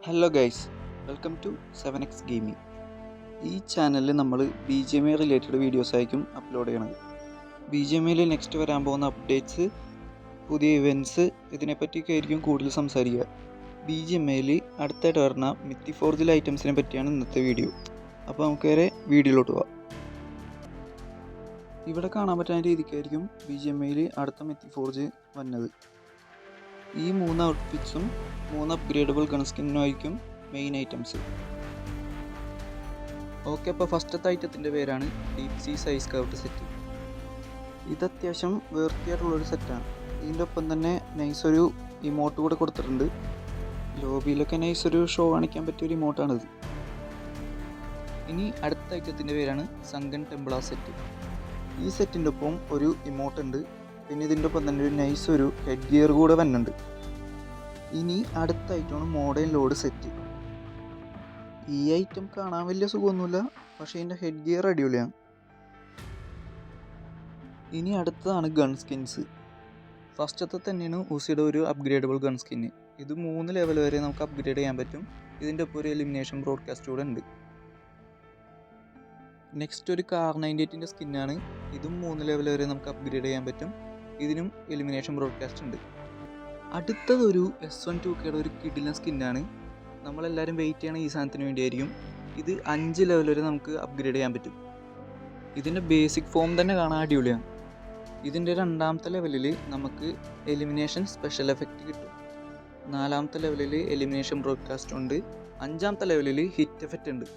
Hello guys, welcome to 7x gaming. ഈ ചാനലിൽ നമ്മൾ BGMI റിലേറ്റഡ് വീഡിയോസ് ആയിരിക്കും അപ്ലോഡ് ചെയ്യണത്. BGMIയിൽ നെക്സ്റ്റ് വരാൻ പോകുന്ന അപ്ഡേറ്റ്സ്, പുതിയ ഇവൻറ്റ്സ്, ഇതിനെപ്പറ്റിയൊക്കെ ആയിരിക്കും കൂടുതൽ സംസാരിക്കുക. BGMIയിൽ അടുത്തായിട്ട് വരുന്ന മിത്തിഫോർജിൽ ഐറ്റംസിനെ പറ്റിയാണ് ഇന്നത്തെ വീഡിയോ. അപ്പോൾ നമുക്ക് വരെ വീഡിയോയിലോട്ട് പോവാം. ഇവിടെ കാണാൻ പറ്റുന്ന രീതിക്കായിരിക്കും BGMIയിൽ അടുത്ത മിത്തിഫോർജ് വന്നത്. ഈ 3 ഔട്ട്ഫിറ്റ്സും 3 അപ്ഗ്രേഡബിൾ ഗൺ സ്കിന്നുമായിരിക്കും മെയിൻ ഐറ്റംസ്. ഓക്കെ, അപ്പോൾ ഫസ്റ്റത്തെ ഐറ്റത്തിൻ്റെ പേരാണ് deep sea size scout set. ഇത് അത്യാവശ്യം വേർത്തിയായിട്ടുള്ളൊരു സെറ്റാണ്. ഇതിൻ്റെ ഒപ്പം തന്നെ നൈസ് ഒരു ഇമോട്ട് കൂടെ കൊടുത്തിട്ടുണ്ട്. ലോബിയിലൊക്കെ നൈസ് ഒരു ഷോ കാണിക്കാൻ പറ്റിയൊരു ഇമോട്ടാണിത്. ഇനി അടുത്ത ഐറ്റത്തിൻ്റെ പേരാണ് സങ്കൻ ടെമ്പിള സെറ്റ്. ഈ സെറ്റിൻ്റെ ഒപ്പം ഒരു ഇമോട്ട് ഉണ്ട്. പിന്നെ ഇതിൻ്റെ ഒപ്പം തന്നെ ഒരു നൈസ് ഒരു ഹെഡ് ഗിയർ കൂടെ വന്നുണ്ട്. ഇനി അടുത്ത ഐറ്റമാണ് മോഡേൺ ലോഡ് സെറ്റ്. ഈ ഐറ്റം കാണാൻ വലിയ സുഖമൊന്നുമില്ല, പക്ഷേ ഇതിൻ്റെ ഹെഡ് ഗിയർ അടിപൊളിയാണ്. ഇനി അടുത്തതാണ് ഗൺ സ്കിൻസ്. ഫസ്റ്റത്തെ തന്നെയാണ് ഊസിയുടെ ഒരു അപ്ഗ്രേഡബിൾ ഗൺ സ്കിന്ന്. ഇത് 3 ലെവൽ വരെ നമുക്ക് അപ്ഗ്രേഡ് ചെയ്യാൻ പറ്റും. ഇതിൻ്റെ ഒപ്പം ഒരു എലിമിനേഷൻ ബ്രോഡ്കാസ്റ്റ് കൂടെ ഉണ്ട്. നെക്സ്റ്റ് ഒരു കാർ 98ൻ്റെ സ്കിന്നാണ്. ഇതും 3 ലെവൽ വരെ നമുക്ക് അപ്ഗ്രേഡ് ചെയ്യാൻ പറ്റും. ഇതിനും എലിമിനേഷൻ ബ്രോഡ്കാസ്റ്റ് ഉണ്ട്. അടുത്തതൊരു S12Kയുടെ ഒരു കിടിലൻ സ്കിന്നാണ്. നമ്മളെല്ലാവരും വെയിറ്റ് ചെയ്യണ ഈ സാധനത്തിന് വേണ്ടിയായിരിക്കും. ഇത് 5 ലെവൽ വരെ നമുക്ക് അപ്ഗ്രേഡ് ചെയ്യാൻ പറ്റും. ഇതിൻ്റെ ബേസിക് ഫോം തന്നെ കാണാൻ അടിപൊളിയാണ്. ഇതിൻ്റെ 2ാമത്തെ ലെവലിൽ നമുക്ക് എലിമിനേഷൻ സ്പെഷ്യൽ എഫക്റ്റ് കിട്ടും. 4ാമത്തെ ലെവലിൽ എലിമിനേഷൻ ബ്രോഡ്കാസ്റ്റ് ഉണ്ട്. 5ാമത്തെ ലെവലിൽ ഹിറ്റ് എഫക്റ്റ് ഉണ്ട്.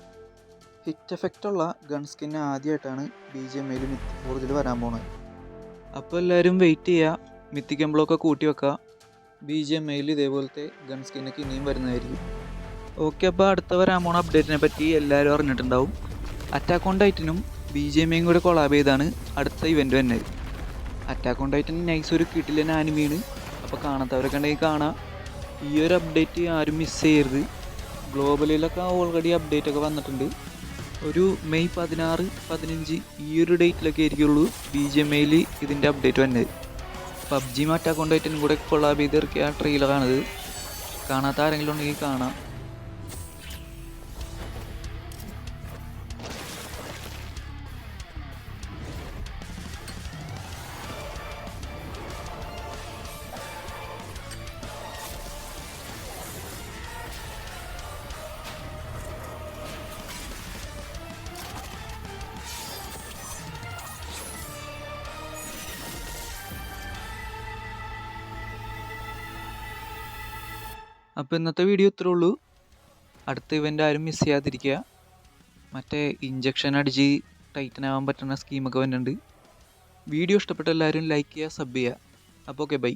ഹിറ്റ് എഫക്റ്റുള്ള ഗൺ സ്കിന്ന് ആദ്യമായിട്ടാണ് BGMIയിൽ മിത്തിഫോർജിൽ വരാൻ പോകുന്നത്. അപ്പോൾ എല്ലാവരും വെയിറ്റ് ചെയ്യുക, മിത്തിക് എംബ്ലോക്കെ കൂട്ടി വെക്കുക. BGMIയിൽ ഇതേപോലത്തെ ഗൺ സ്കിന്നൊക്കെ ഇനിയും വരുന്നതായിരിക്കും. ഓക്കെ, അപ്പോൾ അടുത്ത വരാൻ പോണ അപ്ഡേറ്റിനെ പറ്റി എല്ലാവരും അറിഞ്ഞിട്ടുണ്ടാവും. അറ്റാക്ക് ഓൺ ടൈറ്റനും BGMIയും കൂടെ കൊളാബ് ചെയ്താണ് അടുത്ത ഇവൻറ്റ് തന്നെ. അറ്റാക്ക് ഓൺ ടൈറ്റൻ നൈസ് ഒരു കിടിലൻ ആനിമയാണ്. അപ്പോൾ കാണാത്തവരൊക്കെ ഉണ്ടെങ്കിൽ കാണാം. ഈ ഒരു അപ്ഡേറ്റ് ആരും മിസ് ചെയ്യരുത്. ഗ്ലോബലിലൊക്കെ ഓൾറെഡി അപ്ഡേറ്റ് ഒക്കെ വന്നിട്ടുണ്ട്. ഒരു മെയ് 16, 15 ഈ ഒരു ഡേറ്റിലൊക്കെ ആയിരിക്കുള്ളൂ BGMIയിൽ ഇതിൻ്റെ അപ്ഡേറ്റ് വന്നത്. പബ്ജിയും അറ്റാക്ക് ഓൺ ടൈറ്റനും കൂടെ കൊളാബ് ചെയ്ത് ഇറക്കിയ ട്രെയിലറാണിത്. കാണാത്ത ആരെങ്കിലും ഉണ്ടെങ്കിൽ കാണാം. അപ്പോൾ ഇന്നത്തെ വീഡിയോ ഇത്രേ ഉള്ളൂ. അടുത്ത ഇവൻ്റ് ആരും മിസ് ചെയ്യാതിരിക്കുക. മറ്റേ ഇഞ്ചക്ഷൻ അടിച്ച് ടൈറ്റൻ ആവാൻ പറ്റുന്ന സ്കീമൊക്കെ വരുന്നുണ്ട്. വീഡിയോ ഇഷ്ടപ്പെട്ട എല്ലാവരും ലൈക്ക് ചെയ്യുക, സബ് ചെയ്യുക. അപ്പോൾ ഓക്കെ, ബൈ.